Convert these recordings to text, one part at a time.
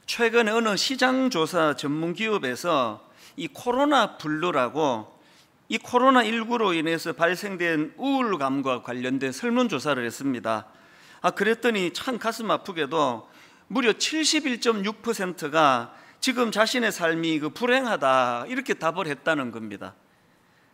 최근에 어느 시장조사 전문기업에서 이 코로나 블루라고 이 코로나19로 인해서 발생된 우울감과 관련된 설문조사를 했습니다. 그랬더니 참 가슴 아프게도 무려 71.6%가 지금 자신의 삶이 불행하다 이렇게 답을 했다는 겁니다.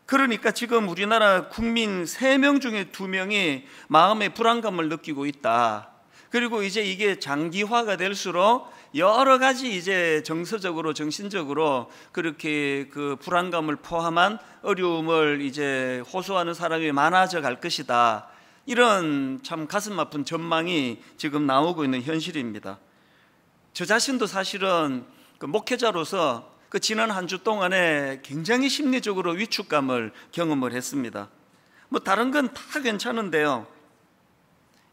그러니까 지금 우리나라 국민 3명 중에 2명이 마음의 불안감을 느끼고 있다. 그리고 이제 이게 장기화가 될수록 여러 가지 이제 정서적으로 정신적으로 그렇게 그 불안감을 포함한 어려움을 이제 호소하는 사람이 많아져 갈 것이다. 이런 참 가슴 아픈 전망이 지금 나오고 있는 현실입니다. 저 자신도 사실은 그 목회자로서 그 지난 한 주 동안에 굉장히 심리적으로 위축감을 경험을 했습니다. 뭐 다른 건 다 괜찮은데요.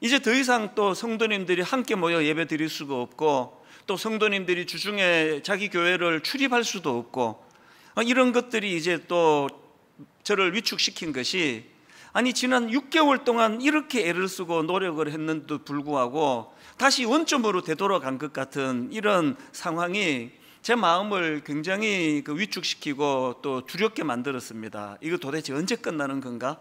이제 더 이상 또 성도님들이 함께 모여 예배 드릴 수가 없고 또 성도님들이 주중에 자기 교회를 출입할 수도 없고 이런 것들이 이제 또 저를 위축시킨 것이 아니 지난 6개월 동안 이렇게 애를 쓰고 노력을 했는데도 불구하고 다시 원점으로 되돌아간 것 같은 이런 상황이 제 마음을 굉장히 위축시키고 또 두렵게 만들었습니다. 이거 도대체 언제 끝나는 건가?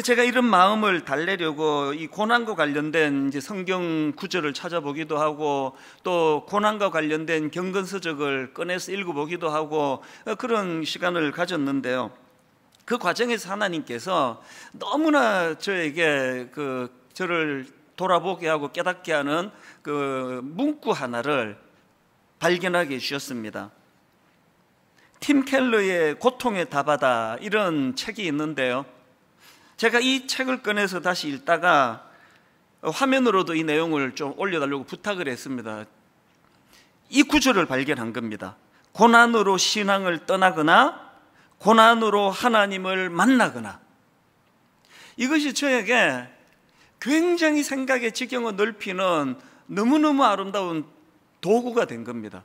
제가 이런 마음을 달래려고 이 고난과 관련된 이제 성경 구절을 찾아보기도 하고 또 고난과 관련된 경건서적을 꺼내서 읽어보기도 하고 그런 시간을 가졌는데요. 그 과정에서 하나님께서 너무나 저에게 저를 돌아보게 하고 깨닫게 하는 그 문구 하나를 발견하게 해주셨습니다. 팀 켈러의 고통의 답하다 이런 책이 있는데요. 제가 이 책을 꺼내서 다시 읽다가 화면으로도 이 내용을 좀 올려달라고 부탁을 했습니다. 이 구절을 발견한 겁니다. 고난으로 신앙을 떠나거나 고난으로 하나님을 만나거나. 이것이 저에게 굉장히 생각의 지경을 넓히는 너무너무 아름다운 도구가 된 겁니다.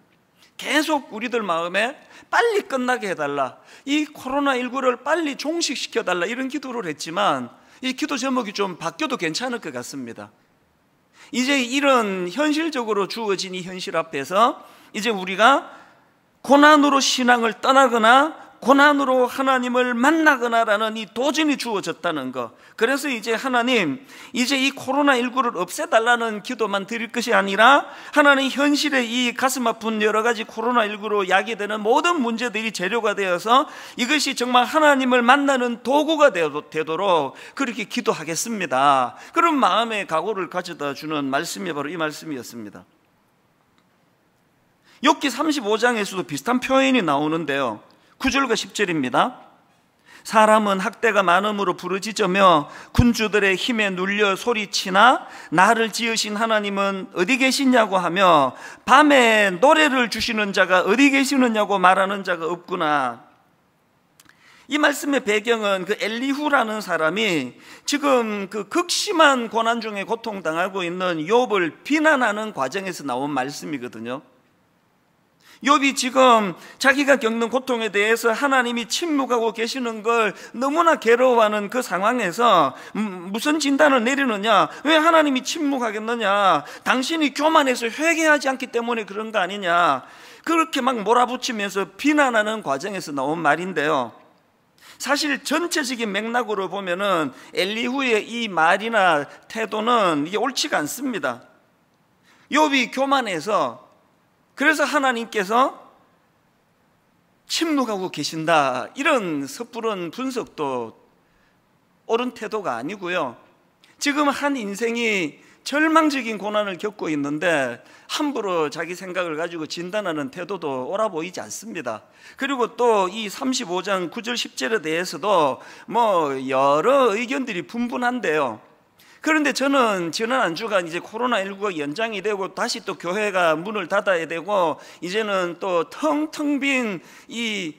계속 우리들 마음에 빨리 끝나게 해달라, 이 코로나19를 빨리 종식시켜달라 이런 기도를 했지만 이 기도 제목이 좀 바뀌어도 괜찮을 것 같습니다. 이제 이런 현실적으로 주어진 이 현실 앞에서 이제 우리가 고난으로 신앙을 떠나거나 고난으로 하나님을 만나거나라는 이 도전이 주어졌다는 것. 그래서 이제 하나님, 이제 이 코로나19를 없애달라는 기도만 드릴 것이 아니라 하나님 현실의 이 가슴 아픈 여러 가지 코로나19로 야기되는 모든 문제들이 재료가 되어서 이것이 정말 하나님을 만나는 도구가 되도록 그렇게 기도하겠습니다. 그런 마음의 각오를 가져다 주는 말씀이 바로 이 말씀이었습니다. 욥기 35장에서도 비슷한 표현이 나오는데요. 9절과 10절입니다. 사람은 학대가 많음으로 부르짖으며 군주들의 힘에 눌려 소리치나 나를 지으신 하나님은 어디 계시냐고 하며 밤에 노래를 주시는 자가 어디 계시느냐고 말하는 자가 없구나. 이 말씀의 배경은 그 엘리후라는 사람이 지금 그 극심한 고난 중에 고통당하고 있는 욥을 비난하는 과정에서 나온 말씀이거든요. 욥이 지금 자기가 겪는 고통에 대해서 하나님이 침묵하고 계시는 걸 너무나 괴로워하는 그 상황에서 무슨 진단을 내리느냐? 왜 하나님이 침묵하겠느냐? 당신이 교만해서 회개하지 않기 때문에 그런 거 아니냐? 그렇게 막 몰아붙이면서 비난하는 과정에서 나온 말인데요. 사실 전체적인 맥락으로 보면은 엘리후의 이 말이나 태도는 이게 옳지가 않습니다. 욥이 교만해서 그래서 하나님께서 침묵하고 계신다 이런 섣부른 분석도 옳은 태도가 아니고요. 지금 한 인생이 절망적인 고난을 겪고 있는데 함부로 자기 생각을 가지고 진단하는 태도도 옳아 보이지 않습니다. 그리고 또 이 35장 9절 10절에 대해서도 뭐 여러 의견들이 분분한데요. 그런데 저는 지난 한 주간 이제 코로나19가 연장이 되고 다시 또 교회가 문을 닫아야 되고 이제는 또 텅텅 빈 이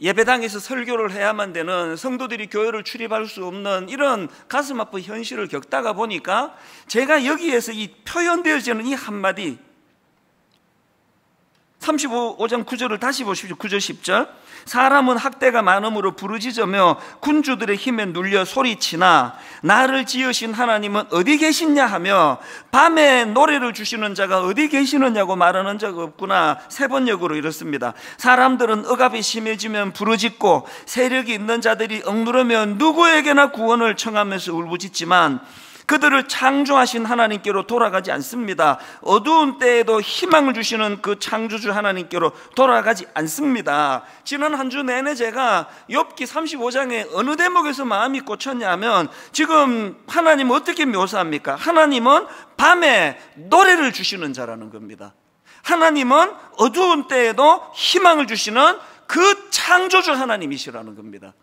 예배당에서 설교를 해야만 되는 성도들이 교회를 출입할 수 없는 이런 가슴 아픈 현실을 겪다가 보니까 제가 여기에서 이 표현되어지는 이 한마디, 35장 9절을 다시 보십시오. 9절 10절. 사람은 학대가 많음으로 부르짖으며 군주들의 힘에 눌려 소리치나 나를 지으신 하나님은 어디 계시냐 하며 밤에 노래를 주시는 자가 어디 계시느냐고 말하는 자가 없구나. 세 번역으로 이렇습니다. 사람들은 억압이 심해지면 부르짖고 세력이 있는 자들이 억누르면 누구에게나 구원을 청하면서 울부짖지만 그들을 창조하신 하나님께로 돌아가지 않습니다. 어두운 때에도 희망을 주시는 그 창조주 하나님께로 돌아가지 않습니다. 지난 한 주 내내 제가 욥기 35장에 어느 대목에서 마음이 꽂혔냐면 지금 하나님 어떻게 묘사합니까? 하나님은 밤에 노래를 주시는 자라는 겁니다. 하나님은 어두운 때에도 희망을 주시는 그 창조주 하나님이시라는 겁니다.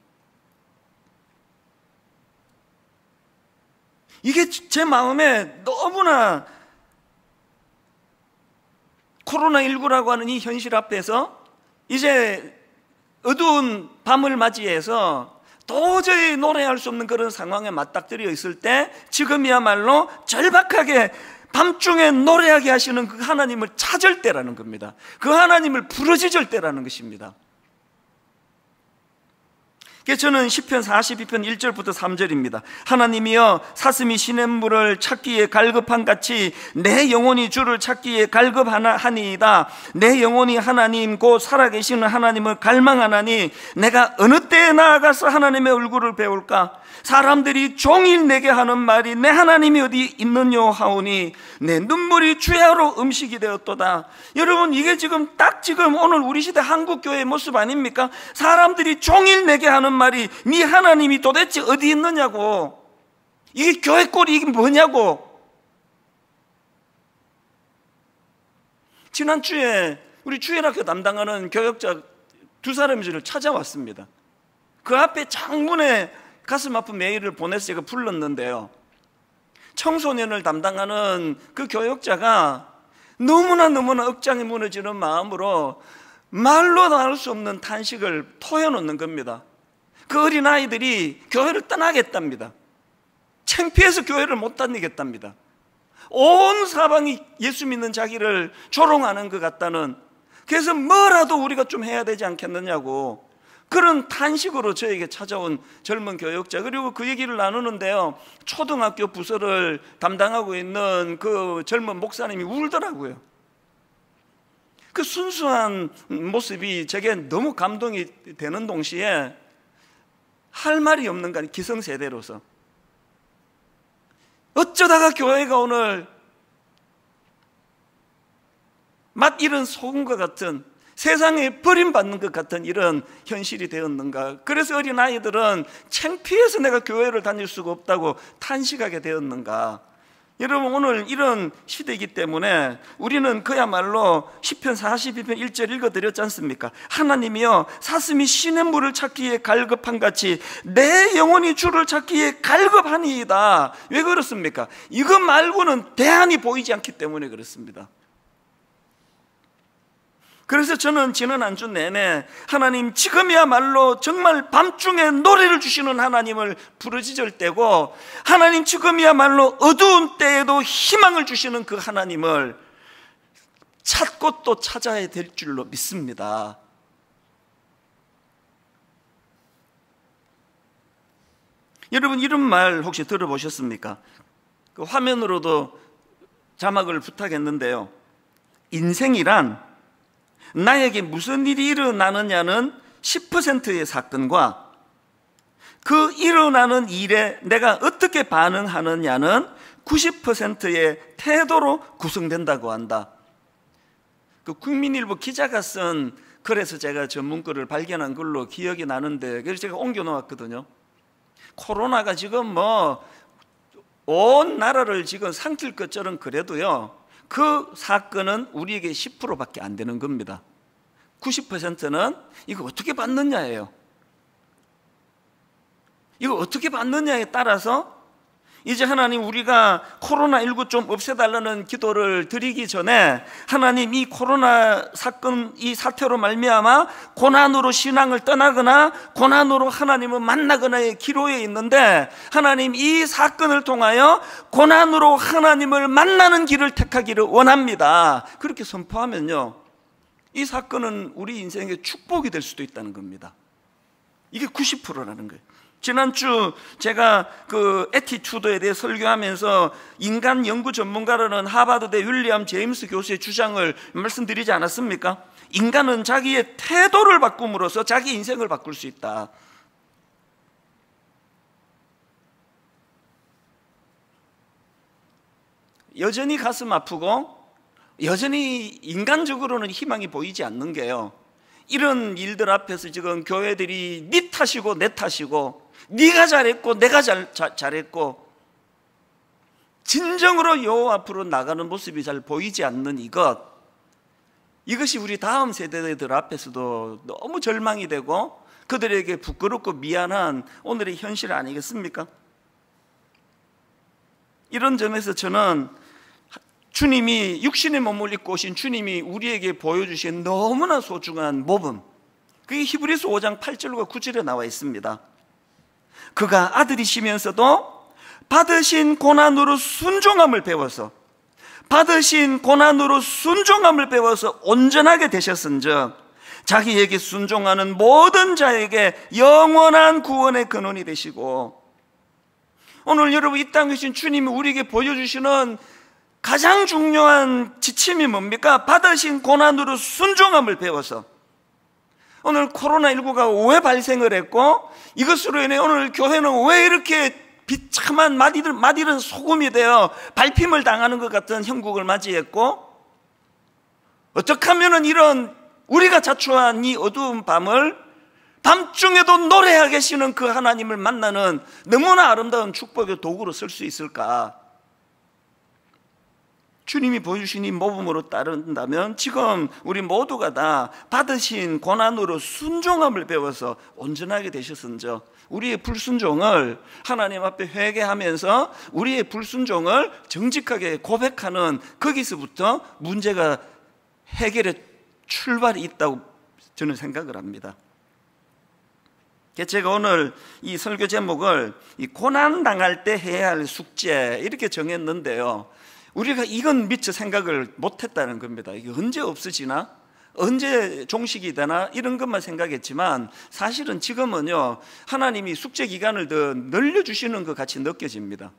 이게 제 마음에 너무나 코로나19라고 하는 이 현실 앞에서 이제 어두운 밤을 맞이해서 도저히 노래할 수 없는 그런 상황에 맞닥뜨려 있을 때 지금이야말로 절박하게 밤중에 노래하게 하시는 그 하나님을 찾을 때라는 겁니다. 그 하나님을 부르짖을 때라는 것입니다. 저는 시편 42편 1절부터 3절입니다. 하나님이여 사슴이 시냇물을 찾기에 갈급한 같이 내 영혼이 주를 찾기에 갈급하니이다. 내 영혼이 하나님 곧 살아계시는 하나님을 갈망하나니 내가 어느 때에 나아가서 하나님의 얼굴을 배울까? 사람들이 종일 내게 하는 말이 내 하나님이 어디 있느냐 하오니 내 눈물이 주야로 음식이 되었도다. 여러분, 이게 지금 오늘 우리 시대 한국교회의 모습 아닙니까? 사람들이 종일 내게 하는 말이 네 하나님이 도대체 어디 있느냐고, 이게 교회 꼴이 이게 뭐냐고. 지난주에 우리 주일학교 담당하는 교역자 두 사람이 저를 찾아왔습니다. 그 앞에 장문의 가슴 아픈 메일을 보내서 제가 불렀는데요, 청소년을 담당하는 그 교역자가 너무나 억장이 무너지는 마음으로 말로도 할 수 없는 탄식을 토해놓는 겁니다. 그 어린아이들이 교회를 떠나겠답니다. 창피해서 교회를 못 다니겠답니다. 온 사방이 예수 믿는 자기를 조롱하는 것 같다는, 그래서 뭐라도 우리가 좀 해야 되지 않겠느냐고 그런 탄식으로 저에게 찾아온 젊은 교역자, 그리고 그 얘기를 나누는데요, 초등학교 부서를 담당하고 있는 그 젊은 목사님이 울더라고요. 그 순수한 모습이 제게 너무 감동이 되는 동시에 할 말이 없는 거 아니에요. 기성세대로서 어쩌다가 교회가 오늘 맛 잃은 소금과 같은, 세상에 버림받는 것 같은 이런 현실이 되었는가. 그래서 어린아이들은 창피해서 내가 교회를 다닐 수가 없다고 탄식하게 되었는가. 여러분, 오늘 이런 시대이기 때문에 우리는 그야말로 시편 42편 1절 읽어드렸지 않습니까? 하나님이여 사슴이 시냇물을 찾기에 갈급한 같이 내 영혼이 주를 찾기에 갈급하니이다. 왜 그렇습니까? 이것 말고는 대안이 보이지 않기 때문에 그렇습니다. 그래서 저는 지난 한 주 내내 하나님, 지금이야말로 정말 밤중에 노래를 주시는 하나님을 부르짖을 때고, 하나님 지금이야말로 어두운 때에도 희망을 주시는 그 하나님을 찾고 또 찾아야 될 줄로 믿습니다. 여러분, 이런 말 혹시 들어보셨습니까? 그 화면으로도 자막을 부탁했는데요, 인생이란 나에게 무슨 일이 일어나느냐는 10%의 사건과 그 일어나는 일에 내가 어떻게 반응하느냐는 90%의 태도로 구성된다고 한다. 그 국민일보 기자가 쓴 글에서 제가 전문글을 발견한 걸로 기억이 나는데, 그래서 제가 옮겨 놓았거든요. 코로나가 지금 온 나라를 지금 삼킬 것처럼 그래도요, 그 사건은 우리에게 10%밖에 안 되는 겁니다. 90%는 이거 어떻게 받느냐예요. 이거 어떻게 받느냐에 따라서 이제 하나님, 우리가 코로나19 좀 없애달라는 기도를 드리기 전에 하나님, 이 코로나 사건, 이 사태로 말미암아 고난으로 신앙을 떠나거나 고난으로 하나님을 만나거나의 기로에 있는데, 하나님 이 사건을 통하여 고난으로 하나님을 만나는 길을 택하기를 원합니다. 그렇게 선포하면요, 이 사건은 우리 인생의 축복이 될 수도 있다는 겁니다. 이게 90%라는 거예요. 지난주 제가 그 애티튜드에 대해 설교하면서 인간 연구 전문가라는 하버드대 윌리엄 제임스 교수의 주장을 말씀드리지 않았습니까? 인간은 자기의 태도를 바꿈으로써 자기 인생을 바꿀 수 있다. 여전히 가슴 아프고 여전히 인간적으로는 희망이 보이지 않는 게요, 이런 일들 앞에서 지금 교회들이 네 탓이고 내 탓이고 네가 잘했고 내가 잘했고 진정으로 여호와 앞으로 나가는 모습이 잘 보이지 않는 이것이 우리 다음 세대들 앞에서도 너무 절망이 되고 그들에게 부끄럽고 미안한 오늘의 현실 아니겠습니까? 이런 점에서 저는 주님이 육신의 몸을 입고 오신 주님이 우리에게 보여주신 너무나 소중한 모범, 그게 히브리서 5장 8절과 9절에 나와 있습니다. 그가 아들이시면서도 받으신 고난으로 순종함을 배워서 온전하게 되셨은즉 자기에게 순종하는 모든 자에게 영원한 구원의 근원이 되시고, 오늘 여러분 이 땅에 계신 주님이 우리에게 보여주시는 가장 중요한 지침이 뭡니까? 받으신 고난으로 순종함을 배워서. 오늘 코로나19가 왜 발생을 했고 이것으로 인해 오늘 교회는 왜 이렇게 비참한 맛이른 소금이 되어 밟힘을 당하는 것 같은 형국을 맞이했고, 어떻게 하면 이런 우리가 자초한 이 어두운 밤을 밤중에도 노래하게 계시는 그 하나님을 만나는 너무나 아름다운 축복의 도구로 쓸 수 있을까? 주님이 보여주신 이 모범으로 따른다면 지금 우리 모두가 다 받으신 고난으로 순종함을 배워서 온전하게 되셨은즉 우리의 불순종을 하나님 앞에 회개하면서 우리의 불순종을 정직하게 고백하는 거기서부터 문제가 해결의 출발이 있다고 저는 생각을 합니다. 제가 오늘 이 설교 제목을 고난당할 때 해야 할 숙제 이렇게 정했는데요, 우리가 이건 미처 생각을 못했다는 겁니다. 이게 언제 없어지나? 언제 종식이 되나? 이런 것만 생각했지만 사실은 지금은요, 하나님이 숙제 기간을 더 늘려주시는 것 같이 느껴집니다.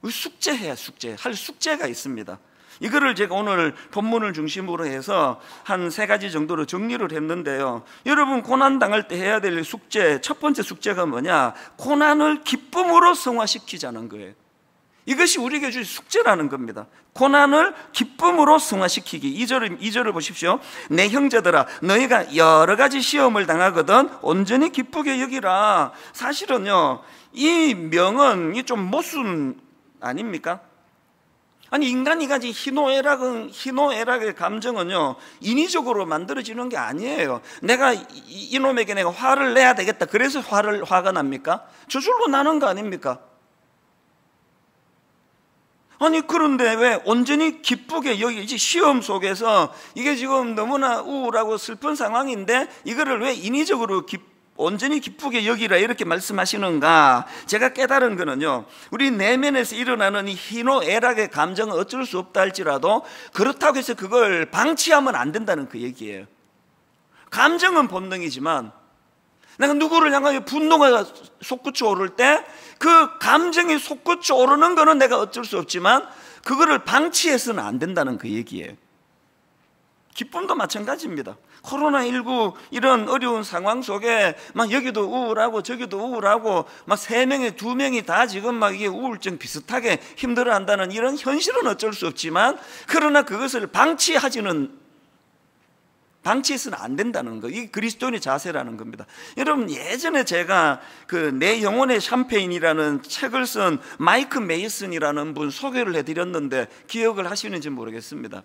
숙제해야 할 숙제가 있습니다. 이거를 제가 오늘 본문을 중심으로 해서 한 3가지 정도로 정리를 했는데요, 여러분 고난당할 때 해야 될 숙제, 첫 번째 숙제가 뭐냐? 고난을 기쁨으로 성화시키자는 거예요. 이것이 우리에게 주신 숙제라는 겁니다. 고난을 기쁨으로 승화시키기. 2절을 보십시오. 내 형제들아, 너희가 여러 가지 시험을 당하거든 온전히 기쁘게 여기라. 사실은요, 이 명은 좀 모순 아닙니까? 아니, 인간이 가진 희노애락의 감정은요, 인위적으로 만들어지는 게 아니에요. 내가 이놈에게 내가 화를 내야 되겠다, 그래서 화가 납니까? 저절로 나는 거 아닙니까? 아니, 그런데 왜 온전히 기쁘게 여기지? 시험 속에서 이게 지금 너무나 우울하고 슬픈 상황인데 이거를 왜 인위적으로 온전히 기쁘게 여기라 이렇게 말씀하시는가? 제가 깨달은 거는요, 우리 내면에서 일어나는 이 희노애락의 감정은 어쩔 수 없다 할지라도 그렇다고 해서 그걸 방치하면 안 된다는 그 얘기예요. 감정은 본능이지만 내가 누구를 향하여 분노가 솟구쳐 오를 때 그 감정이 솟구쳐 오르는 거는 내가 어쩔 수 없지만 그거를 방치해서는 안 된다는 그 얘기예요. 기쁨도 마찬가지입니다. 코로나19 이런 어려운 상황 속에 막 여기도 우울하고 저기도 우울하고 막 3명에 2명이 다 지금 막 이게 우울증 비슷하게 힘들어 한다는 이런 현실은 어쩔 수 없지만, 그러나 그것을 방치해서는 안 된다는 거, 이게 그리스도인의 자세라는 겁니다. 여러분, 예전에 제가 그 내 영혼의 샴페인이라는 책을 쓴 마이크 메이슨이라는 분 소개를 해드렸는데 기억을 하시는지 모르겠습니다.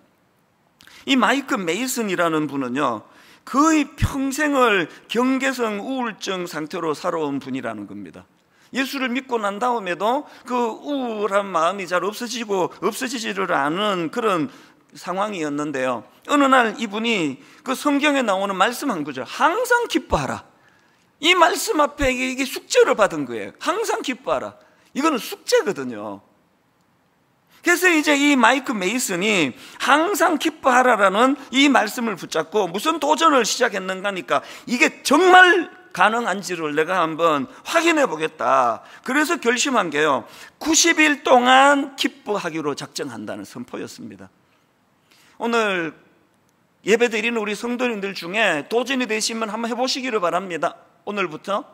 이 마이크 메이슨이라는 분은요, 거의 평생을 경계성 우울증 상태로 살아온 분이라는 겁니다. 예수를 믿고 난 다음에도 그 우울한 마음이 잘 없어지지를 않은 그런 상황이었는데요, 어느 날 이분이 그 성경에 나오는 말씀 한 구절, 항상 기뻐하라, 이 말씀 앞에 이게 숙제를 받은 거예요. 항상 기뻐하라. 이거는 숙제거든요. 그래서 이제 이 마이크 메이슨이 항상 기뻐하라라는 이 말씀을 붙잡고 무슨 도전을 시작했는가 하니까 이게 정말 가능한지를 내가 한번 확인해 보겠다. 그래서 결심한 게요, 90일 동안 기뻐하기로 작정한다는 선포였습니다. 오늘 예배 드리는 우리 성도님들 중에 도전이 되시면 한번 해보시기를 바랍니다. 오늘부터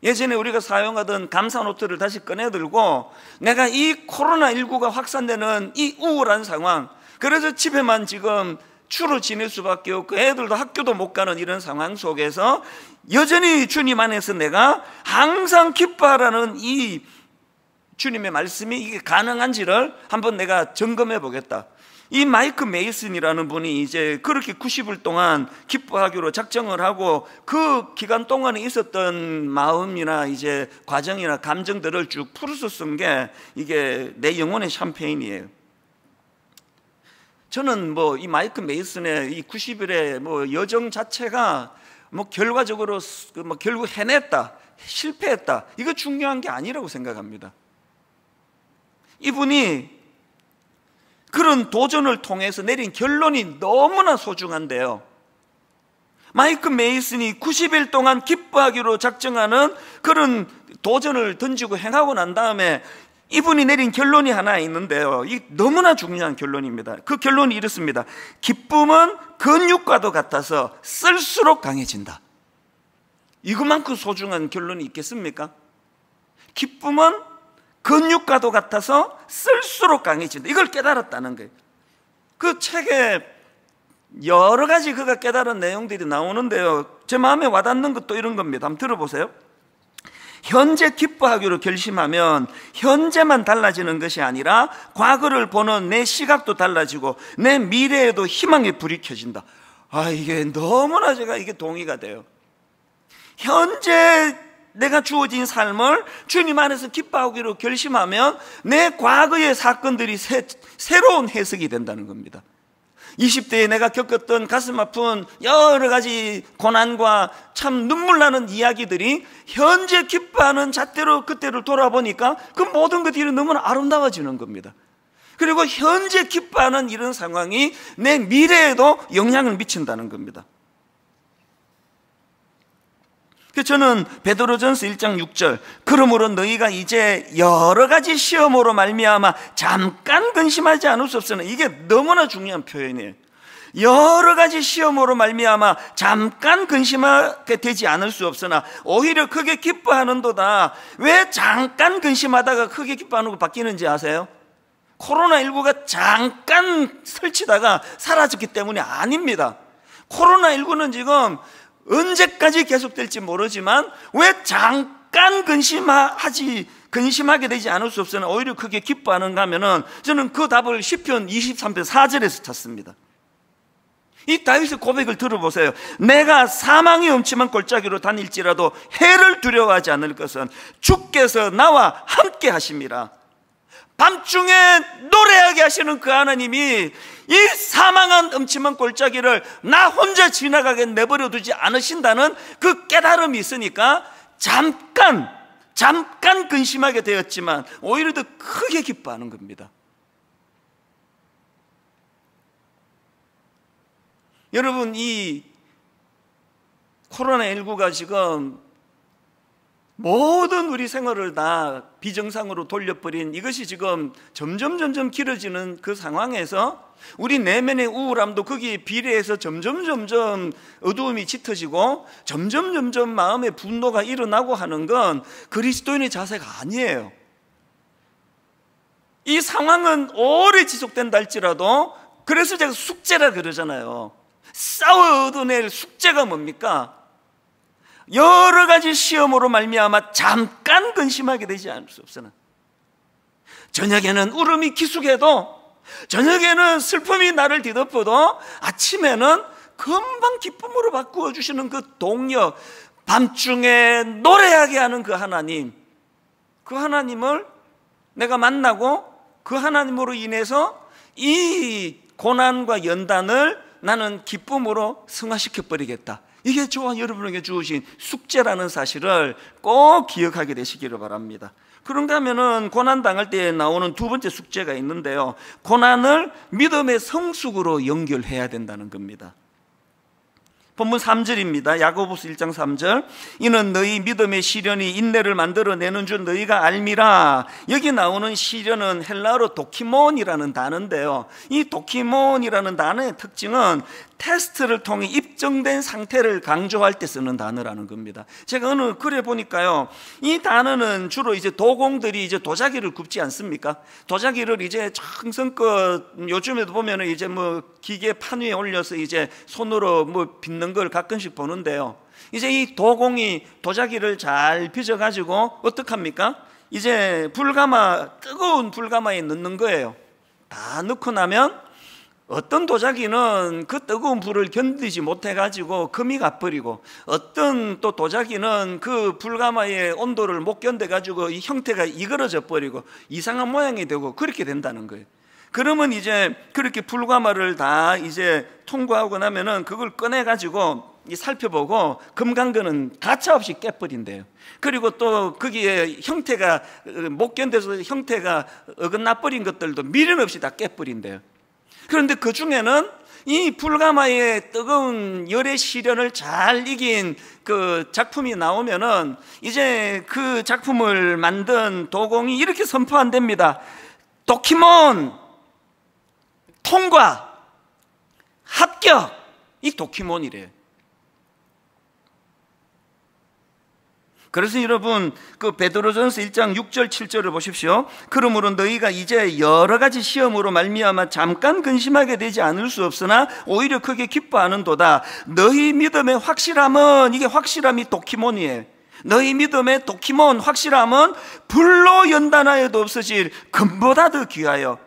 예전에 우리가 사용하던 감사 노트를 다시 꺼내들고, 내가 이 코로나19가 확산되는 이 우울한 상황, 그래서 집에만 지금 주로 지낼 수밖에 없고 애들도 학교도 못 가는 이런 상황 속에서 여전히 주님 안에서 내가 항상 기뻐하라는 이 주님의 말씀이 이게 가능한지를 한번 내가 점검해 보겠다. 이 마이크 메이슨이라는 분이 이제 그렇게 90일 동안 기뻐하기로 작정을 하고 그 기간 동안에 있었던 마음이나 이제 과정이나 감정들을 쭉 풀어서 쓴 게 이게 내 영혼의 샴페인이에요. 저는 뭐 이 마이크 메이슨의 이 90일의 뭐 여정 자체가 뭐 결과적으로 뭐 결국 해냈다, 실패했다, 이거 중요한 게 아니라고 생각합니다. 이분이 그런 도전을 통해서 내린 결론이 너무나 소중한데요, 마이크 메이슨이 90일 동안 기뻐하기로 작정하는 그런 도전을 던지고 행하고 난 다음에 이분이 내린 결론이 하나 있는데요, 이 너무나 중요한 결론입니다. 그 결론이 이렇습니다. 기쁨은 근육과도 같아서 쓸수록 강해진다. 이것만큼 소중한 결론이 있겠습니까? 기쁨은 근육과도 같아서 쓸수록 강해진다. 이걸 깨달았다는 거예요. 그 책에 여러 가지 그가 깨달은 내용들이 나오는데요, 제 마음에 와닿는 것도 이런 겁니다. 한번 들어보세요. 현재 기뻐하기로 결심하면 현재만 달라지는 것이 아니라 과거를 보는 내 시각도 달라지고 내 미래에도 희망의 불이 켜진다. 이게 너무나 제가 이게 동의가 돼요. 현재 내가 주어진 삶을 주님 안에서 기뻐하기로 결심하면 내 과거의 사건들이 새로운 해석이 된다는 겁니다. 20대에 내가 겪었던 가슴 아픈 여러 가지 고난과 참 눈물 나는 이야기들이 현재 기뻐하는 잣대로 그때를 돌아보니까 그 모든 것들이 너무나 아름다워지는 겁니다. 그리고 현재 기뻐하는 이런 상황이 내 미래에도 영향을 미친다는 겁니다. 저는 베드로전서 1장 6절, 그러므로 너희가 이제 여러 가지 시험으로 말미암아 잠깐 근심하지 않을 수 없으나, 이게 너무나 중요한 표현이에요. 여러 가지 시험으로 말미암아 잠깐 근심하게 되지 않을 수 없으나 오히려 크게 기뻐하는도다. 왜 잠깐 근심하다가 크게 기뻐하는 거 바뀌는지 아세요? 코로나19가 잠깐 설치다가 사라졌기 때문이 아닙니다. 코로나19는 지금 언제까지 계속될지 모르지만 왜 잠깐 근심하게 되지 않을 수 없으나 오히려 크게 기뻐하는가 하면은, 저는 그 답을 시편 23편 4절에서 찾습니다. 이 다윗의 고백을 들어보세요. 내가 사망의 음침한 골짜기로 다닐지라도 해를 두려워하지 않을 것은 주께서 나와 함께 하심이라. 밤중에 노래하게 하시는 그 하나님이 이 사망한 음침한 골짜기를 나 혼자 지나가게 내버려 두지 않으신다는 그 깨달음이 있으니까 잠깐 근심하게 되었지만 오히려 더 크게 기뻐하는 겁니다. 여러분, 이 코로나19가 지금 모든 우리 생활을 다 비정상으로 돌려버린 이것이 지금 점점 길어지는 그 상황에서 우리 내면의 우울함도 거기에 비례해서 점점 어두움이 짙어지고 점점 마음의 분노가 일어나고 하는 건 그리스도인의 자세가 아니에요. 이 상황은 오래 지속된다 할지라도, 그래서 제가 숙제라 그러잖아요. 싸워 얻어낼 숙제가 뭡니까? 여러 가지 시험으로 말미암아 잠깐 근심하게 되지 않을 수 없으나, 저녁에는 울음이 기숙해도, 저녁에는 슬픔이 나를 뒤덮어도 아침에는 금방 기쁨으로 바꾸어 주시는 그 동력, 밤중에 노래하게 하는 그 하나님, 그 하나님을 내가 만나고 그 하나님으로 인해서 이 고난과 연단을 나는 기쁨으로 승화시켜 버리겠다. 이게 저와 여러분에게 주어진 숙제라는 사실을 꼭 기억하게 되시기를 바랍니다. 그런가 하면은 고난 당할 때 나오는 두 번째 숙제가 있는데요, 고난을 믿음의 성숙으로 연결해야 된다는 겁니다. 본문 3절입니다. 야고보서 1장 3절. 이는 너희 믿음의 시련이 인내를 만들어내는 줄 너희가 알미라. 여기 나오는 시련은 헬라어로 도키몬이라는 단어인데요, 이 도키몬이라는 단어의 특징은 테스트를 통해 입증된 상태를 강조할 때 쓰는 단어라는 겁니다. 제가 어느 글에 보니까요, 이 단어는 주로 이제 도공들이 이제 도자기를 굽지 않습니까? 도자기를 이제 정성껏 요즘에도 보면은 이제 뭐 기계 판 위에 올려서 이제 손으로 뭐 빚는 걸 가끔씩 보는데요, 이제 이 도공이 도자기를 잘 빚어가지고 어떡합니까? 이제 뜨거운 불가마에 넣는 거예요. 다 넣고 나면 어떤 도자기는 그 뜨거운 불을 견디지 못해가지고 금이 가버리고, 어떤 또 도자기는 그 불가마의 온도를 못 견뎌가지고 이 형태가 이그러져 버리고 이상한 모양이 되고 그렇게 된다는 거예요. 그러면 이제 그렇게 불가마를 다 이제 통과하고 나면은 그걸 꺼내가지고 살펴보고 금간 거는 가차없이 깨버린대요. 그리고 또 거기에 형태가 못 견뎌서 형태가 어긋나 버린 것들도 미련 없이 다 깨버린대요. 그런데 그 중에는 이 불가마의 뜨거운 열의 시련을 잘 이긴 그 작품이 나오면은 이제 그 작품을 만든 도공이 이렇게 선포한답니다. 도키몬 통과 합격. 이 도키몬이래요. 그래서 여러분 그 베드로전서 1장 6절 7절을 보십시오. 그러므로 너희가 이제 여러 가지 시험으로 말미암아 잠깐 근심하게 되지 않을 수 없으나 오히려 크게 기뻐하는도다. 너희 믿음의 확실함은, 이게 확실함이 도키몬이에요. 너희 믿음의 도키몬 확실함은 불로 연단하여도 없어질 금보다 더 귀하여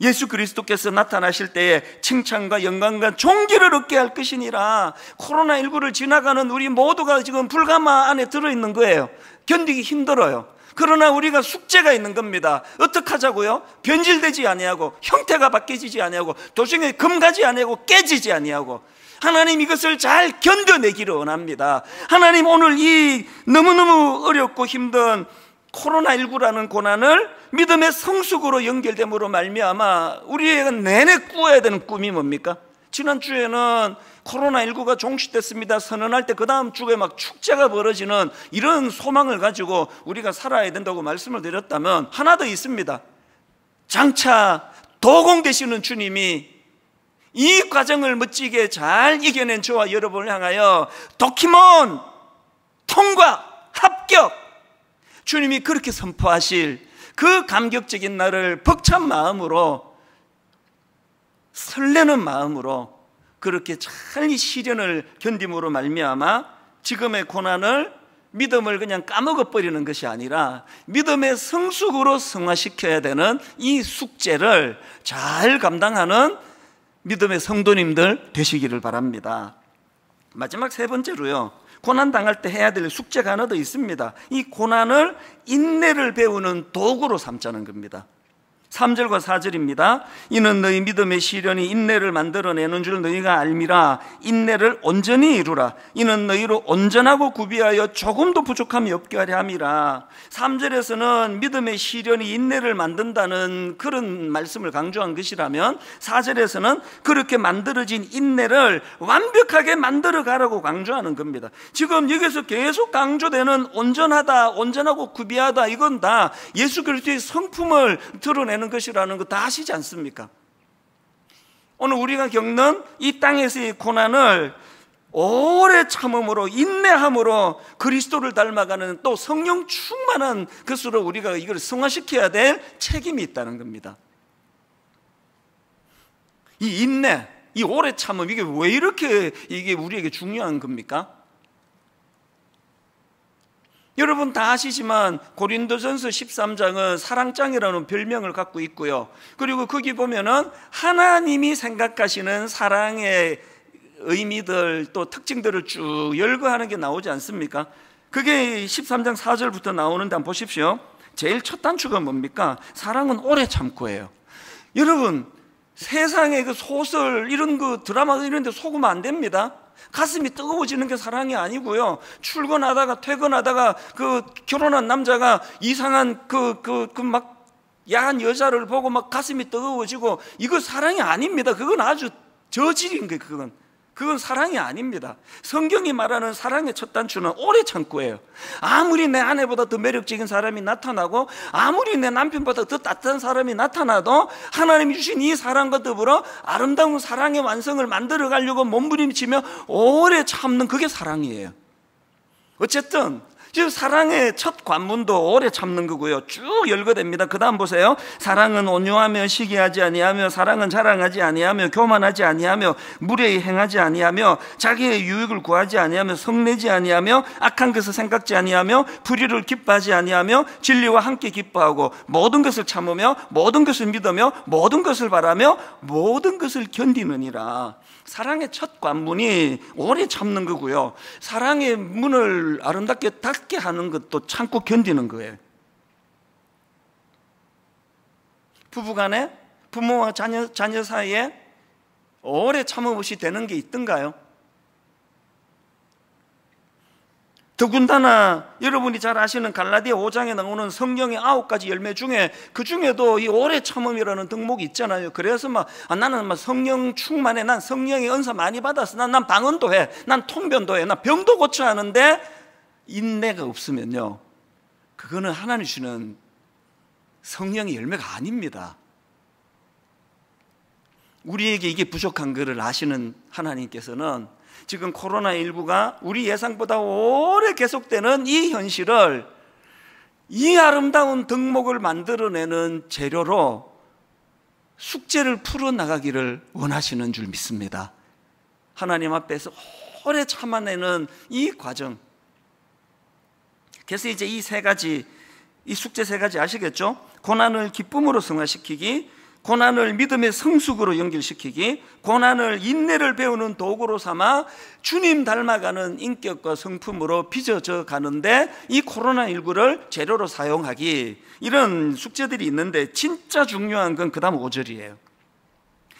예수 그리스도께서 나타나실 때에 칭찬과 영광과 존귀를 얻게 할 것이니라. 코로나19를 지나가는 우리 모두가 지금 불가마 안에 들어있는 거예요. 견디기 힘들어요. 그러나 우리가 숙제가 있는 겁니다. 어떻게 하자고요? 변질되지 아니하고 형태가 바뀌지 아니하고 도중에 금가지 아니하고 깨지지 아니하고, 하나님 이것을 잘 견뎌내기를 원합니다. 하나님 오늘 이 너무너무 어렵고 힘든 코로나19라는 고난을 믿음의 성숙으로 연결됨으로 말미암아 우리가 내내 꾸어야 되는 꿈이 뭡니까? 지난주에는 코로나19가 종식됐습니다 선언할 때 그 다음 주에 막 축제가 벌어지는 이런 소망을 가지고 우리가 살아야 된다고 말씀을 드렸다면, 하나 더 있습니다. 장차 도공 되시는 주님이 이 과정을 멋지게 잘 이겨낸 저와 여러분을 향하여 도키몬 통과 합격, 주님이 그렇게 선포하실 그 감격적인 날을 벅찬 마음으로, 설레는 마음으로 그렇게 잘 이 시련을 견딤으로 말미암아 지금의 고난을, 믿음을 그냥 까먹어버리는 것이 아니라 믿음의 성숙으로 성화시켜야 되는 이 숙제를 잘 감당하는 믿음의 성도님들 되시기를 바랍니다. 마지막 세 번째로요, 고난 당할 때 해야 될 숙제가 하나 더 있습니다. 이 고난을 인내를 배우는 도구로 삼자는 겁니다. 3절과 4절입니다. 이는 너희 믿음의 시련이 인내를 만들어내는 줄 너희가 알미라. 인내를 온전히 이루라. 이는 너희로 온전하고 구비하여 조금도 부족함이 없게 하려 함이라. 3절에서는 믿음의 시련이 인내를 만든다는 그런 말씀을 강조한 것이라면, 4절에서는 그렇게 만들어진 인내를 완벽하게 만들어 가라고 강조하는 겁니다. 지금 여기서 계속 강조되는 온전하다, 온전하고 구비하다, 이건 다 예수 그리스도의 성품을 드러내는 것이라는 거 다 아시지 않습니까? 오늘 우리가 겪는 이 땅에서의 고난을 오래 참음으로, 인내함으로 그리스도를 닮아가는, 또 성령 충만한 것으로 우리가 이걸 성화시켜야 될 책임이 있다는 겁니다. 이 인내, 이 오래 참음, 이게 왜 이렇게 이게 우리에게 중요한 겁니까? 여러분 다 아시지만 고린도전서 13장은 사랑장이라는 별명을 갖고 있고요, 그리고 거기 보면은 하나님이 생각하시는 사랑의 의미들, 또 특징들을 쭉 열거하는 게 나오지 않습니까? 그게 13장 4절부터 나오는데 한번 보십시오. 제일 첫 단추가 뭡니까? 사랑은 오래 참고예요. 여러분 세상의 그 소설, 이런 거 드라마 이런 데 속으면 안 됩니다. 가슴이 뜨거워지는 게 사랑이 아니고요. 출근하다가 퇴근하다가 그 결혼한 남자가 이상한 막 야한 여자를 보고 막 가슴이 뜨거워지고, 이거 사랑이 아닙니다. 그건 아주 저질인 거예요. 그건 사랑이 아닙니다. 성경이 말하는 사랑의 첫 단추는 오래 참고예요. 아무리 내 아내보다 더 매력적인 사람이 나타나고, 아무리 내 남편보다 더 따뜻한 사람이 나타나도 하나님이 주신 이 사랑과 더불어 아름다운 사랑의 완성을 만들어 가려고 몸부림치며 오래 참는, 그게 사랑이에요. 어쨌든 지금 사랑의 첫 관문도 오래 참는 거고요. 쭉 열거됩니다. 그 다음 보세요. 사랑은 온유하며 시기하지 아니하며, 사랑은 자랑하지 아니하며, 교만하지 아니하며, 무례히 행하지 아니하며, 자기의 유익을 구하지 아니하며, 성내지 아니하며, 악한 것을 생각지 아니하며, 불의를 기뻐하지 아니하며, 진리와 함께 기뻐하고, 모든 것을 참으며, 모든 것을 믿으며, 모든 것을 바라며, 모든 것을 견디느니라. 사랑의 첫 관문이 오래 참는 거고요. 사랑의 문을 아름답게 닫게 하는 것도 참고 견디는 거예요. 부부간에, 부모와 자녀 사이에 오래 참음없이 되는 게 있던가요? 더군다나 여러분이 잘 아시는 갈라디아 5장에 나오는 성령의 9가지 열매 중에, 그 중에도 이 오래 참음이라는 덕목이 있잖아요. 그래서 나는 성령 충만해, 난 성령의 은사 많이 받았어, 난 방언도 해, 난 통변도 해, 난 병도 고쳐 하는데 인내가 없으면요, 그거는 하나님 주시는 성령의 열매가 아닙니다. 우리에게 이게 부족한 것을 아시는 하나님께서는 지금 코로나19가 우리 예상보다 오래 계속되는 이 현실을, 이 아름다운 덕목을 만들어내는 재료로 숙제를 풀어나가기를 원하시는 줄 믿습니다. 하나님 앞에서 오래 참아내는 이 과정. 그래서 이제 이 숙제 세 가지 아시겠죠? 고난을 기쁨으로 승화시키기, 고난을 믿음의 성숙으로 연결시키기, 고난을 인내를 배우는 도구로 삼아 주님 닮아가는 인격과 성품으로 빚어져 가는데 이 코로나19를 재료로 사용하기, 이런 숙제들이 있는데 진짜 중요한 건 그 다음 5절이에요.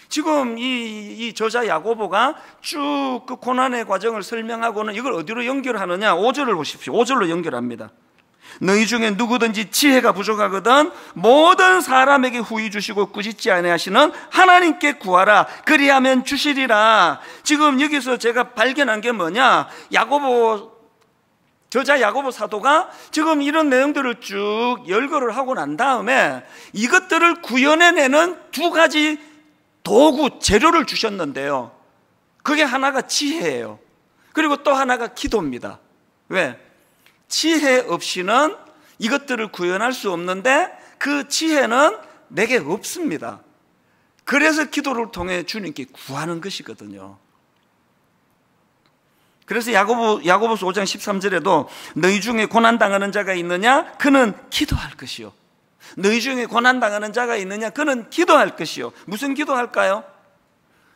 지금 이 저자 야고보가 쭉 그 고난의 과정을 설명하고는 이걸 어디로 연결하느냐? 5절을 보십시오. 5절로 연결합니다. 너희 중에 누구든지 지혜가 부족하거든 모든 사람에게 후히 주시고 꾸짖지 아니하시는 하나님께 구하라, 그리하면 주시리라. 지금 여기서 제가 발견한 게 뭐냐? 저자 야고보 사도가 지금 이런 내용들을 쭉 열거를 하고 난 다음에 이것들을 구현해내는 두 가지 도구, 재료를 주셨는데요, 그게 하나가 지혜예요. 그리고 또 하나가 기도입니다. 왜? 지혜 없이는 이것들을 구현할 수 없는데 그 지혜는 내게 없습니다. 그래서 기도를 통해 주님께 구하는 것이거든요. 그래서 야고보서 5장 13절에도 너희 중에 고난당하는 자가 있느냐? 그는 기도할 것이요. 너희 중에 고난당하는 자가 있느냐? 그는 기도할 것이요. 무슨 기도할까요?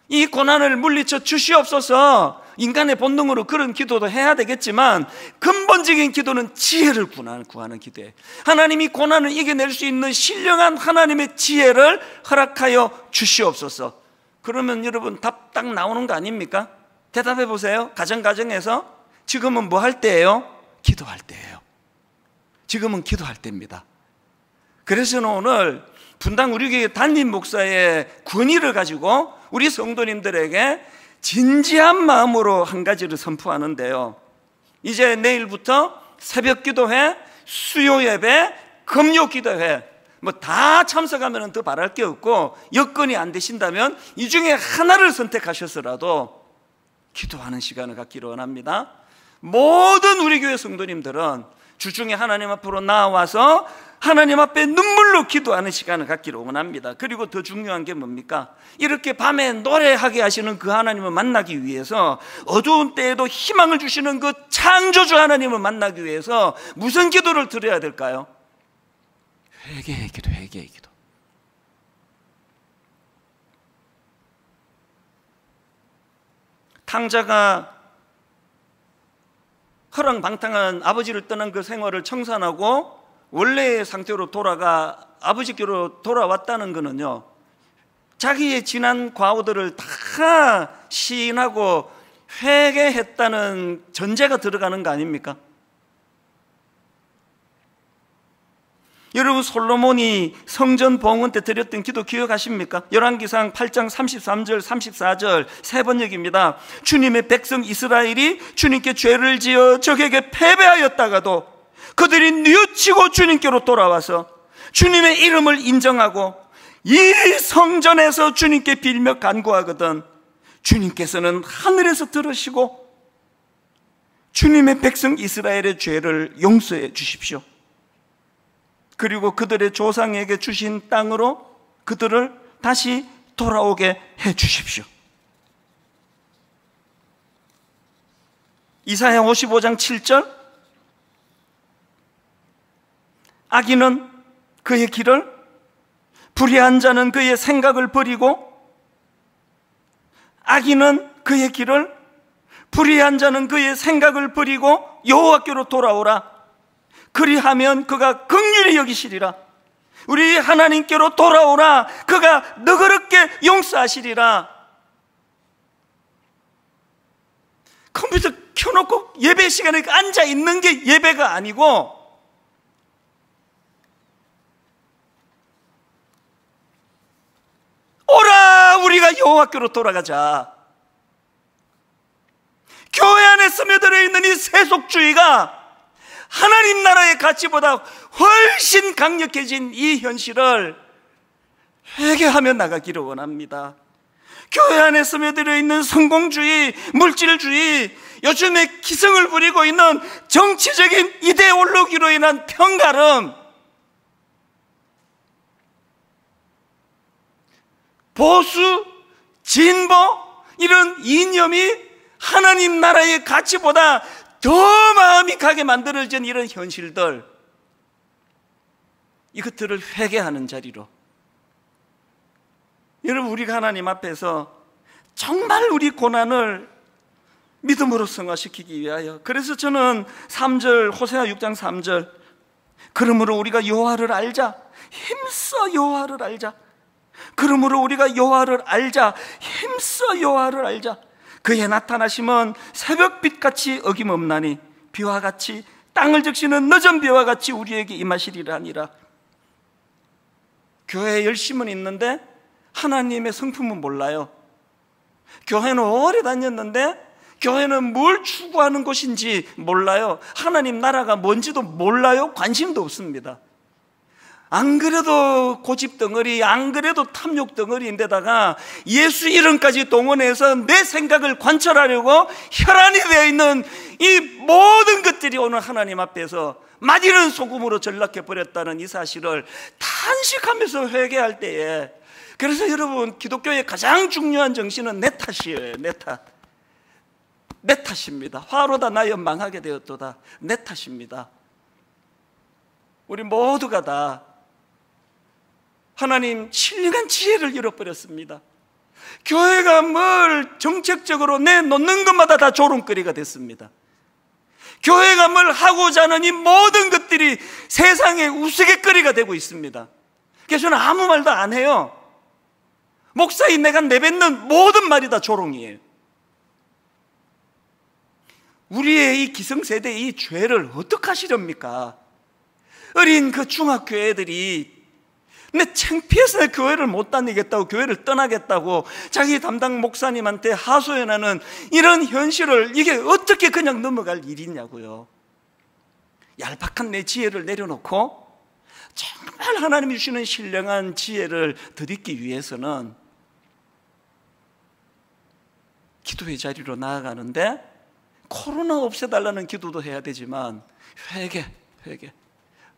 이 고난을 물리쳐 주시옵소서. 인간의 본능으로 그런 기도도 해야 되겠지만 근본적인 기도는 지혜를 구하는 기도예요. 하나님이 고난을 이겨낼 수 있는 신령한 하나님의 지혜를 허락하여 주시옵소서. 그러면 여러분 답 딱 나오는 거 아닙니까? 대답해 보세요. 가정에서 지금은 뭐 할 때예요? 기도할 때예요. 지금은 기도할 때입니다. 그래서 오늘 분당 우리 교회 담임 목사의 권위를 가지고 우리 성도님들에게 진지한 마음으로 한 가지를 선포하는데요, 이제 내일부터 새벽 기도회, 수요 예배, 금요 기도회 다 참석하면 더 바랄 게 없고, 여건이 안 되신다면 이 중에 하나를 선택하셔서라도 기도하는 시간을 갖기를 원합니다. 모든 우리 교회 성도님들은 주중에 하나님 앞으로 나와서 하나님 앞에 눈물로 기도하는 시간을 갖기를 원합니다. 그리고 더 중요한 게 뭡니까? 이렇게 밤에 노래하게 하시는 그 하나님을 만나기 위해서, 어두운 때에도 희망을 주시는 그 창조주 하나님을 만나기 위해서 무슨 기도를 드려야 될까요? 회개의 기도, 회개의 기도. 탕자가 허랑방탕한 아버지를 떠난 그 생활을 청산하고 원래의 상태로 돌아가 아버지께로 돌아왔다는 것은요, 자기의 지난 과오들을 다 시인하고 회개했다는 전제가 들어가는 거 아닙니까? 여러분, 솔로몬이 성전 봉헌 때 드렸던 기도 기억하십니까? 열왕기상 8장 33절 34절 세 번역입니다. 주님의 백성 이스라엘이 주님께 죄를 지어 적에게 패배하였다가도 그들이 뉘우치고 주님께로 돌아와서 주님의 이름을 인정하고 이 성전에서 주님께 빌며 간구하거든 주님께서는 하늘에서 들으시고 주님의 백성 이스라엘의 죄를 용서해 주십시오. 그리고 그들의 조상에게 주신 땅으로 그들을 다시 돌아오게 해 주십시오. 이사야 55장 7절, 악인은 그의 길을, 불의한 자는 그의 생각을 버리고, 악인은 그의 길을, 불의한 자는 그의 생각을 버리고 여호와께로 돌아오라. 그리하면 그가 긍휼히 여기시리라. 우리 하나님께로 돌아오라. 그가 너그럽게 용서하시리라. 컴퓨터 켜놓고 예배 시간에 앉아 있는 게 예배가 아니고, 오라 우리가 여호와께로 돌아가자. 교회 안에 스며들어 있는 이 세속주의가 하나님 나라의 가치보다 훨씬 강력해진 이 현실을 회개하며 나가기를 원합니다. 교회 안에 스며들어 있는 성공주의, 물질주의, 요즘에 기승을 부리고 있는 정치적인 이데올로기로 인한 편가름, 보수, 진보, 이런 이념이 하나님 나라의 가치보다 더 마음이 가게 만들어진 이런 현실들, 이것들을 회개하는 자리로, 여러분, 우리가 하나님 앞에서 정말 우리 고난을 믿음으로 승화시키기 위하여, 그래서 저는 3절, 호세아 6장 3절, 그러므로 우리가 여호와를 알자, 힘써 여호와를 알자. 그러므로 우리가 여호와를 알자, 힘써 여호와를 알자. 그의 나타나심은 새벽빛같이 어김없나니 비와 같이, 땅을 적시는 늦은 비와 같이 우리에게 임하시리라 하니라. 교회에 열심은 있는데 하나님의 성품은 몰라요. 교회는 오래 다녔는데 교회는 뭘 추구하는 곳인지 몰라요. 하나님 나라가 뭔지도 몰라요. 관심도 없습니다. 안 그래도 고집덩어리, 안 그래도 탐욕덩어리인데다가 예수 이름까지 동원해서 내 생각을 관철하려고 혈안이 되어 있는 이 모든 것들이 오늘 하나님 앞에서 마디는 소금으로 전락해버렸다는 이 사실을 탄식하면서 회개할 때에, 그래서 여러분, 기독교의 가장 중요한 정신은 내 탓이에요. 내 탓. 내 탓입니다. 화로다 나여 망하게 되었도다. 내 탓입니다. 우리 모두가 다 하나님 신령한 지혜를 잃어버렸습니다. 교회가 뭘 정책적으로 내놓는 것마다 다 조롱거리가 됐습니다. 교회가 뭘 하고자 하는 이 모든 것들이 세상의 우스갯거리가 되고 있습니다. 그래서 저는 아무 말도 안 해요. 목사인 내가 내뱉는 모든 말이 다 조롱이에요. 우리의 이 기성세대의 이 죄를 어떻게 하시렵니까? 어린 그 중학교 애들이 내 창피해서 내 교회를 못 다니겠다고, 교회를 떠나겠다고 자기 담당 목사님한테 하소연하는 이런 현실을, 이게 어떻게 그냥 넘어갈 일이냐고요. 얄팍한 내 지혜를 내려놓고 정말 하나님이 주시는 신령한 지혜를 드리기 위해서는 기도의 자리로 나아가는데, 코로나 없애달라는 기도도 해야 되지만 회개.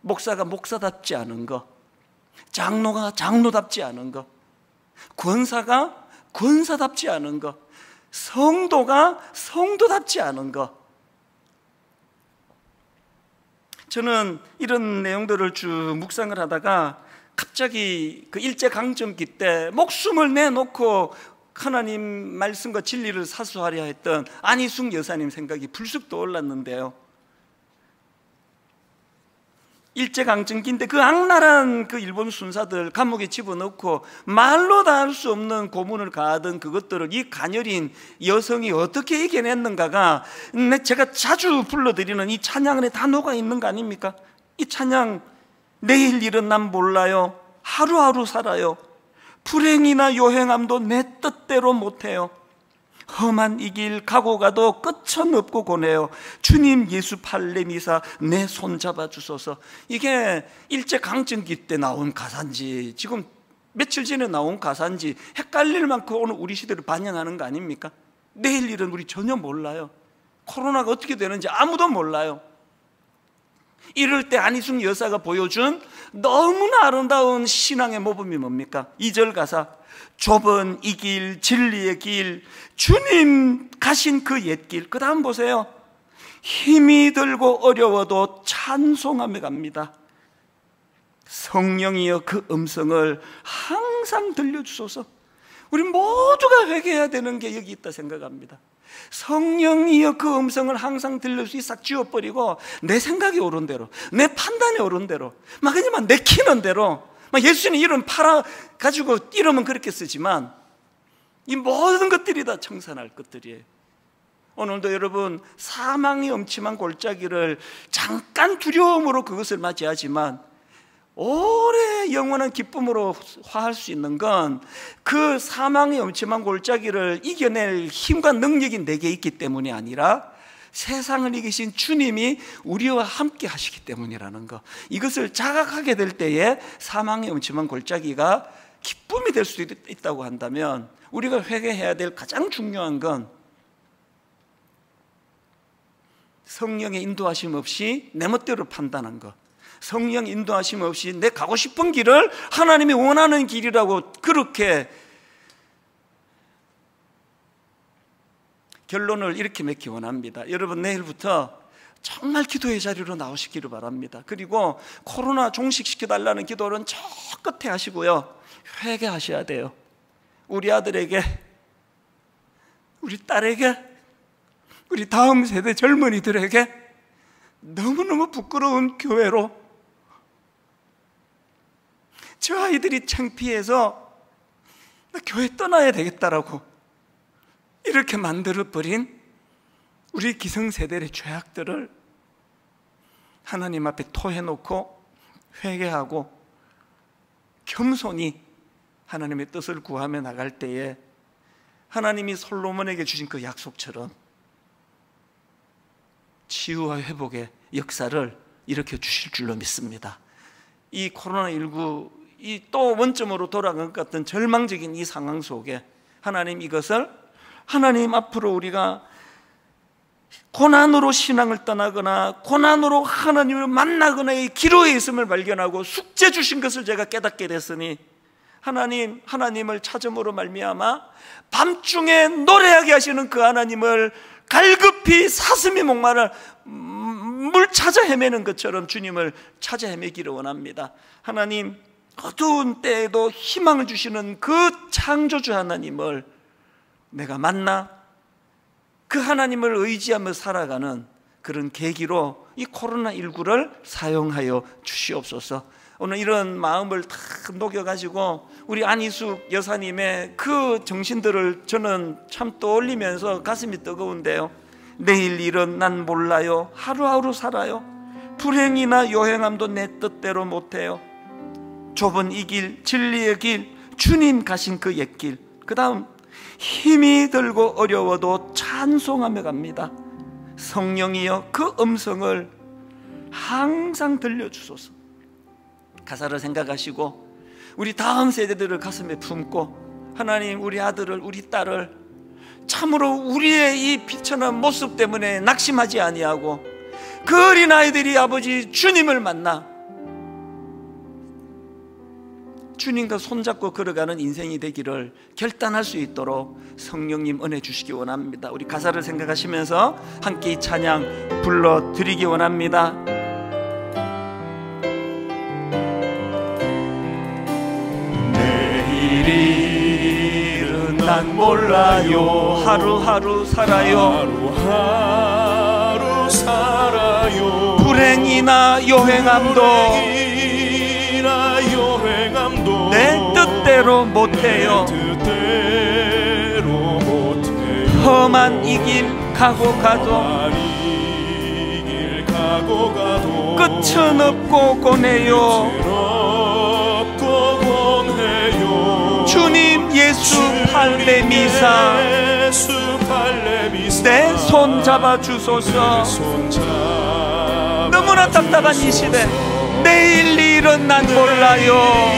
목사가 목사답지 않은 거, 장로가 장로답지 않은 거, 권사가 권사답지 않은 거, 성도가 성도답지 않은 거. 저는 이런 내용들을 쭉 묵상을 하다가 갑자기 그 일제강점기 때 목숨을 내놓고 하나님 말씀과 진리를 사수하려 했던 안희숙 여사님 생각이 불쑥 떠올랐는데요, 일제강점기인데 그 악랄한 그 일본 순사들 감옥에 집어넣고 말로 다 할 수 없는 고문을 가하던 그것들을 이 가녀린 여성이 어떻게 이겨냈는가가 제가 자주 불러드리는 이 찬양 안에 다 녹아있는 거 아닙니까? 이 찬양, 내일 일은 난 몰라요, 하루하루 살아요, 불행이나 요행함도 내 뜻대로 못해요, 험한 이 길 가고 가도 끝은 없고 고네요, 주님 예수 팔레미사 내 손 잡아 주소서. 이게 일제강점기 때 나온 가사인지 지금 며칠 전에 나온 가사인지 헷갈릴 만큼 오늘 우리 시대를 반영하는 거 아닙니까? 내일 일은 우리 전혀 몰라요. 코로나가 어떻게 되는지 아무도 몰라요. 이럴 때 안희숙 여사가 보여준 너무나 아름다운 신앙의 모범이 뭡니까? 2절 가사, 좁은 이 길 진리의 길 주님 가신 그 옛길. 그 다음 보세요. 힘이 들고 어려워도 찬송하며 갑니다. 성령이여 그 음성을 항상 들려주소서. 우리 모두가 회개해야 되는 게 여기 있다 생각합니다. 성령이여 그 음성을 항상 들려주시. 싹 지워버리고 내 생각이 옳은 대로, 내 판단이 옳은 대로, 막 그냥 내키는 대로, 막 예수님 이름 팔아가지고 이름은 그렇게 쓰지만 이 모든 것들이 다 청산할 것들이에요. 오늘도 여러분 사망의 엄침한 골짜기를 잠깐 두려움으로 그것을 맞이하지만 오래 영원한 기쁨으로 화할 수 있는 건 그 사망의 엄침한 골짜기를 이겨낼 힘과 능력이 내게 있기 때문이 아니라 세상을 이기신 주님이 우리와 함께 하시기 때문이라는 것, 이것을 자각하게 될 때에 사망의 엄침한 골짜기가 기쁨이 될 수도 있다고 한다면 우리가 회개해야 될 가장 중요한 건 성령의 인도하심 없이 내 멋대로 판단한 것, 성령 인도하심 없이 내 가고 싶은 길을 하나님이 원하는 길이라고 그렇게 결론을 이렇게 맺기 원합니다. 여러분 내일부터 정말 기도의 자리로 나오시기를 바랍니다. 그리고 코로나 종식시켜달라는 기도는 저 끝에 하시고요, 회개하셔야 돼요. 우리 아들에게, 우리 딸에게, 우리 다음 세대 젊은이들에게 너무너무 부끄러운 교회로 저 아이들이 창피해서 나 교회 떠나야 되겠다라고 이렇게 만들어버린 우리 기성세대의 죄악들을 하나님 앞에 토해놓고 회개하고 겸손히 하나님의 뜻을 구하며 나갈 때에 하나님이 솔로몬에게 주신 그 약속처럼 치유와 회복의 역사를 일으켜 주실 줄로 믿습니다. 이 코로나19 이 또 원점으로 돌아간 것 같은 절망적인 이 상황 속에 하나님 이것을, 하나님 앞으로 우리가 고난으로 신앙을 떠나거나 고난으로 하나님을 만나거나의 기로에 있음을 발견하고 숙제 주신 것을 제가 깨닫게 됐으니 하나님을 찾음으로 말미암아 밤중에 노래하게 하시는 그 하나님을 갈급히 사슴이 목마를 물 찾아 헤매는 것처럼 주님을 찾아 헤매기를 원합니다. 하나님, 어두운 때에도 희망을 주시는 그 창조주 하나님을 내가 만나 그 하나님을 의지하며 살아가는 그런 계기로 이 코로나19를 사용하여 주시옵소서. 오늘 이런 마음을 다 녹여가지고 우리 안희숙 여사님의 그 정신들을 저는 참 떠올리면서 가슴이 뜨거운데요. 내일 일은 난 몰라요, 하루하루 살아요, 불행이나 요행함도 내 뜻대로 못해요, 좁은 이 길 진리의 길 주님 가신 그 옛길. 그 다음, 힘이 들고 어려워도 찬송하며 갑니다. 성령이여 그 음성을 항상 들려주소서. 가사를 생각하시고 우리 다음 세대들을 가슴에 품고 하나님, 우리 아들을, 우리 딸을 참으로 우리의 이 비천한 모습 때문에 낙심하지 아니하고 그 어린아이들이 아버지 주님을 만나 주님과 손잡고 걸어가는 인생이 되기를 결단할 수 있도록 성령님 은혜 주시기 원합니다. 우리 가사를 생각하시면서 함께 이 찬양 불러드리기 원합니다. 내일은 난 몰라요, 하루하루 살아요, 하루하루 살아요, 불행이나 요행함도 내 뜻대로 못해요. 험한 이 길 가고 가도 끝은 없고 고뇌요. 주님 예수 팔레미사 내 손 잡아 주소서. 너무나 답답한 이 시대, 내일 일은 난 몰라요.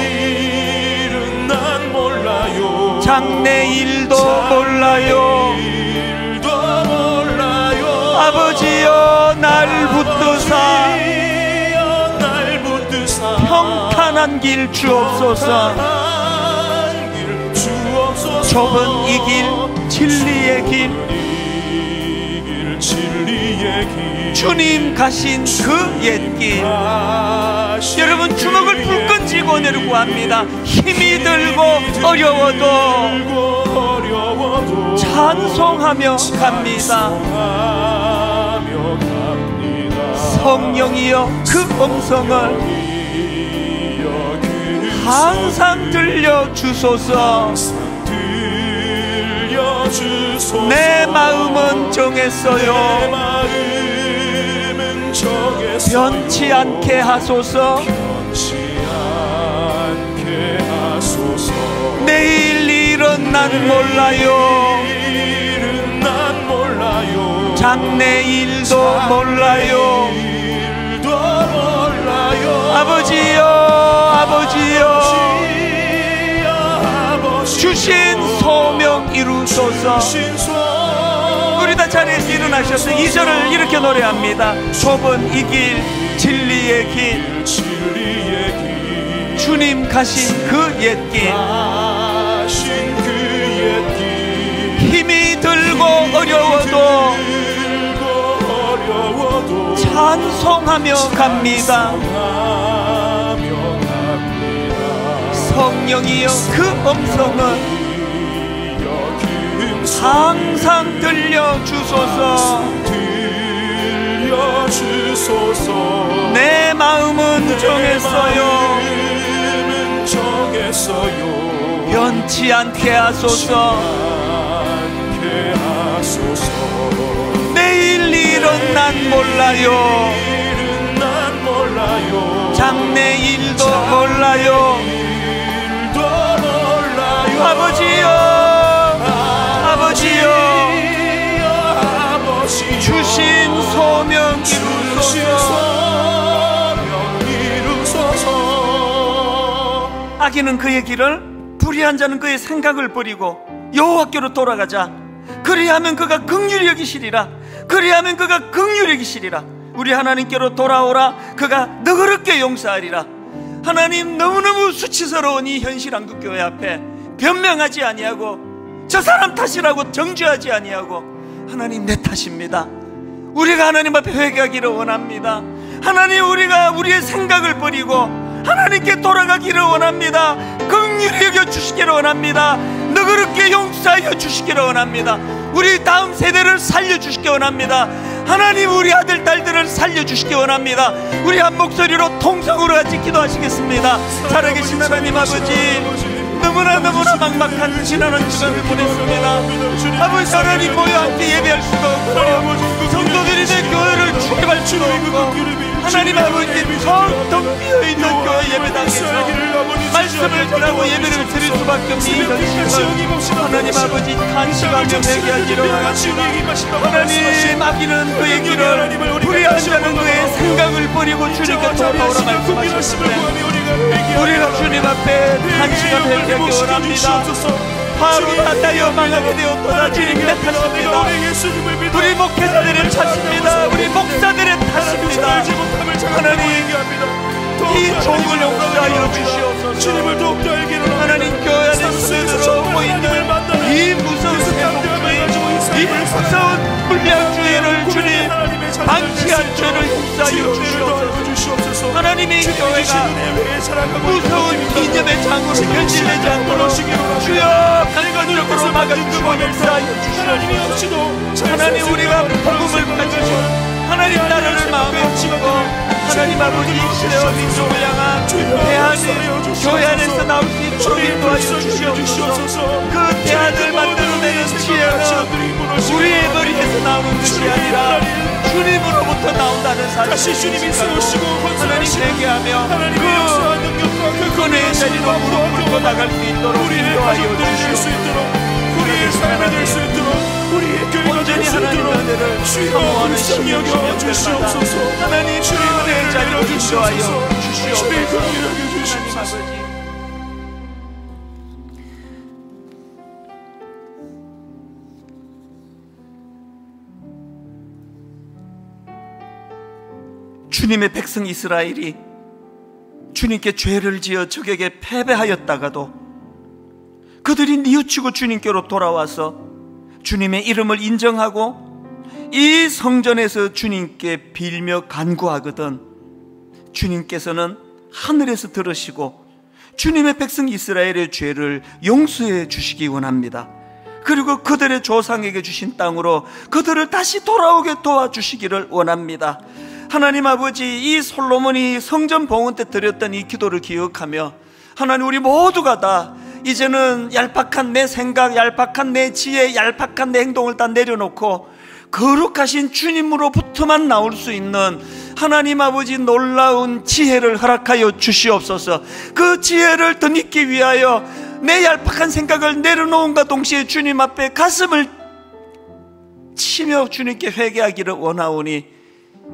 장래일도 몰라요. 아버지여 날 붙드사 평탄한 길 주옵소서. 좁은 이 길 진리의 길, 주님 가신 그 옛길. 여러분 주먹을 불끈 쥐고 오늘 구합니다. 힘이 들고 어려워도 찬송하며 갑니다. 성령이여 그 음성을 항상 들려주소서. 내 마음은 정했어요. 변치 않게 하소서. 내일 일은 난 몰라요. 장래일도 몰라요. 아버지여 아버지여 주신 소명 이루소서. 우리 다 자리에서 일어나셔서 2절을 이렇게 노래합니다. 좁은 이 길 진리의 길, 주님 가신 그 옛길. 힘이 들고 어려워도 찬송하며 갑니다. 성령이여 그 음성은 항상 들려주소서. 내 마음은 정했어요. 변치 않게 하소서. 내일 일은 난 몰라요. 장래일도 몰라요. 아버지여 아버지여 주신 소명 이루소서. 악인은 그의 길을, 불의한 자는 그의 생각을 버리고 여호와께로 돌아가자. 그리하면 그가 긍휼히 여기시리라. 그리하면 그가 긍휼히 여기시리라. 우리 하나님께로 돌아오라. 그가 너그럽게 용서하리라. 하나님, 너무너무 수치스러운 이 현실 한국교회 앞에 변명하지 아니하고 저 사람 탓이라고 정죄하지 아니하고, 하나님 내 탓입니다. 우리가 하나님 앞에 회개하기를 원합니다. 하나님, 우리가 우리의 생각을 버리고 하나님께 돌아가기를 원합니다. 긍휼히 여겨주시기를 원합니다. 너그럽게 용서하여 주시기를 원합니다. 우리 다음 세대를 살려주시기 원합니다. 하나님, 우리 아들 딸들을 살려주시기 원합니다. 우리 한 목소리로 통성으로 같이 기도하시겠습니다. 살아계신 하나님 아버지, 너무나 막막한 지난 한 주간을 보냈습니다. 아버지, 하나님 모여 함께 예배할 수가 없고 성도들이 내 교회를 출입할 수가 없고, 하나님 아버지 텅텅 비어있는 교회 예배당에서 말씀을 전하고 예배를 드릴 수밖에 없는 이 현실을 하나님 아버지 탄식하며 회개하기를 원합니다. 하나님, 악인은 그의 길을, 불의한 자는 그의 생각을 버리고 주님께 돌아오라 말씀하셨는데, 우리가 주님 앞에 탄식하며 회개하기 원합니다. 바로 나타여 망하게 되었도다. 주님 내 탓입니다. 우리 목회자들의 탓입니다. 우리 목사들의 탓입니다. 하나님, 이 종을 용서하여 주시옵소서. 하나님, 교회 안에 스며들어오고 있는 이 무서운 세속주의, 이 무서운 불량주의를 주님 방치한 죄를 용서하여 주시옵소서. 하나님의 교회가 무서운 이념의 장으로 변질되지 않도록 주여 강건적으로 막아주시고 용서하여 주시옵소서. 하나님, 우리가 복음을 가지고 하나님 나라를 마음에 품고 하나님 아버지 이스라엘 민족을 향한 대안을 교회 안에서 나올 수 있도록 인도하여 주시옵소서. 그 대안을 만들어내는 지혜는 우리의 머리에서 나오는 것이 아니라 주님으로부터 나온다는 사실을 주님이 세우시고 하나님 회개하며 그 은혜의 자리로 무릎 꿇고 나갈 수 있도록 인도하여 주시옵소서. 우리의 삶이 될 수 있도록 우리의 교회가 될 수 있도록 사모하는 주님 여겨 주시옵소서. 하나님 주의 은혜의 자리로 인도하여 주시옵소서. 주의 긍휼히 여겨 주시옵소서. 주님의 백성 이스라엘이 주님께 죄를 지어 적에게 패배하였다가도 그들이 뉘우치고 주님께로 돌아와서 주님의 이름을 인정하고 이 성전에서 주님께 빌며 간구하거든 주님께서는 하늘에서 들으시고 주님의 백성 이스라엘의 죄를 용서해 주시기 원합니다. 그리고 그들의 조상에게 주신 땅으로 그들을 다시 돌아오게 도와주시기를 원합니다. 하나님 아버지, 이 솔로몬이 성전 봉헌 때 드렸던 이 기도를 기억하며 하나님 우리 모두가 다 이제는 얄팍한 내 생각, 얄팍한 내 지혜, 얄팍한 내 행동을 다 내려놓고 거룩하신 주님으로부터만 나올 수 있는 하나님 아버지 놀라운 지혜를 허락하여 주시옵소서. 그 지혜를 덧입기 위하여 내 얄팍한 생각을 내려놓음과 동시에 주님 앞에 가슴을 치며 주님께 회개하기를 원하오니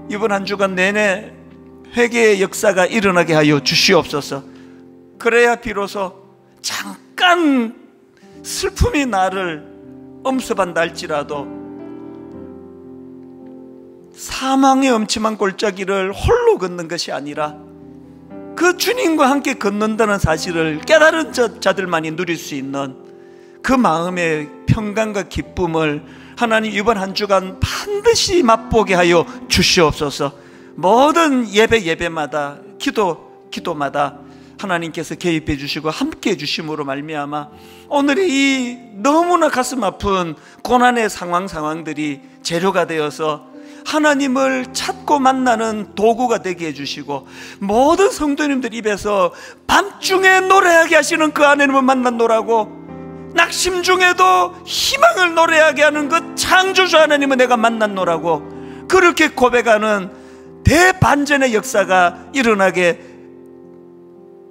이번 한 주간 내내 회개의 역사가 일어나게 하여 주시옵소서. 그래야 비로소 잠깐 슬픔이 나를 엄습한다 할지라도 사망의 엄침한 골짜기를 홀로 걷는 것이 아니라 그 주님과 함께 걷는다는 사실을 깨달은 자들만이 누릴 수 있는 그 마음의 평강과 기쁨을 하나님 이번 한 주간 반드시 맛보게 하여 주시옵소서. 모든 예배마다 기도마다 하나님께서 개입해 주시고 함께 해 주심으로 말미암아 오늘의 이 너무나 가슴 아픈 고난의 상황들이 재료가 되어서 하나님을 찾고 만나는 도구가 되게 해주시고 모든 성도님들 입에서 밤중에 노래하게 하시는 그 하나님을 만났노라고 낙심 중에도 희망을 노래하게 하는 그 창조주 하나님을 내가 만났노라고 그렇게 고백하는 대반전의 역사가 일어나게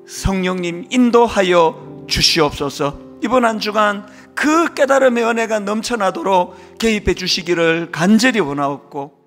성령님 인도하여 주시옵소서. 이번 한 주간 그 깨달음의 은혜가 넘쳐나도록 개입해 주시기를 간절히 원하옵고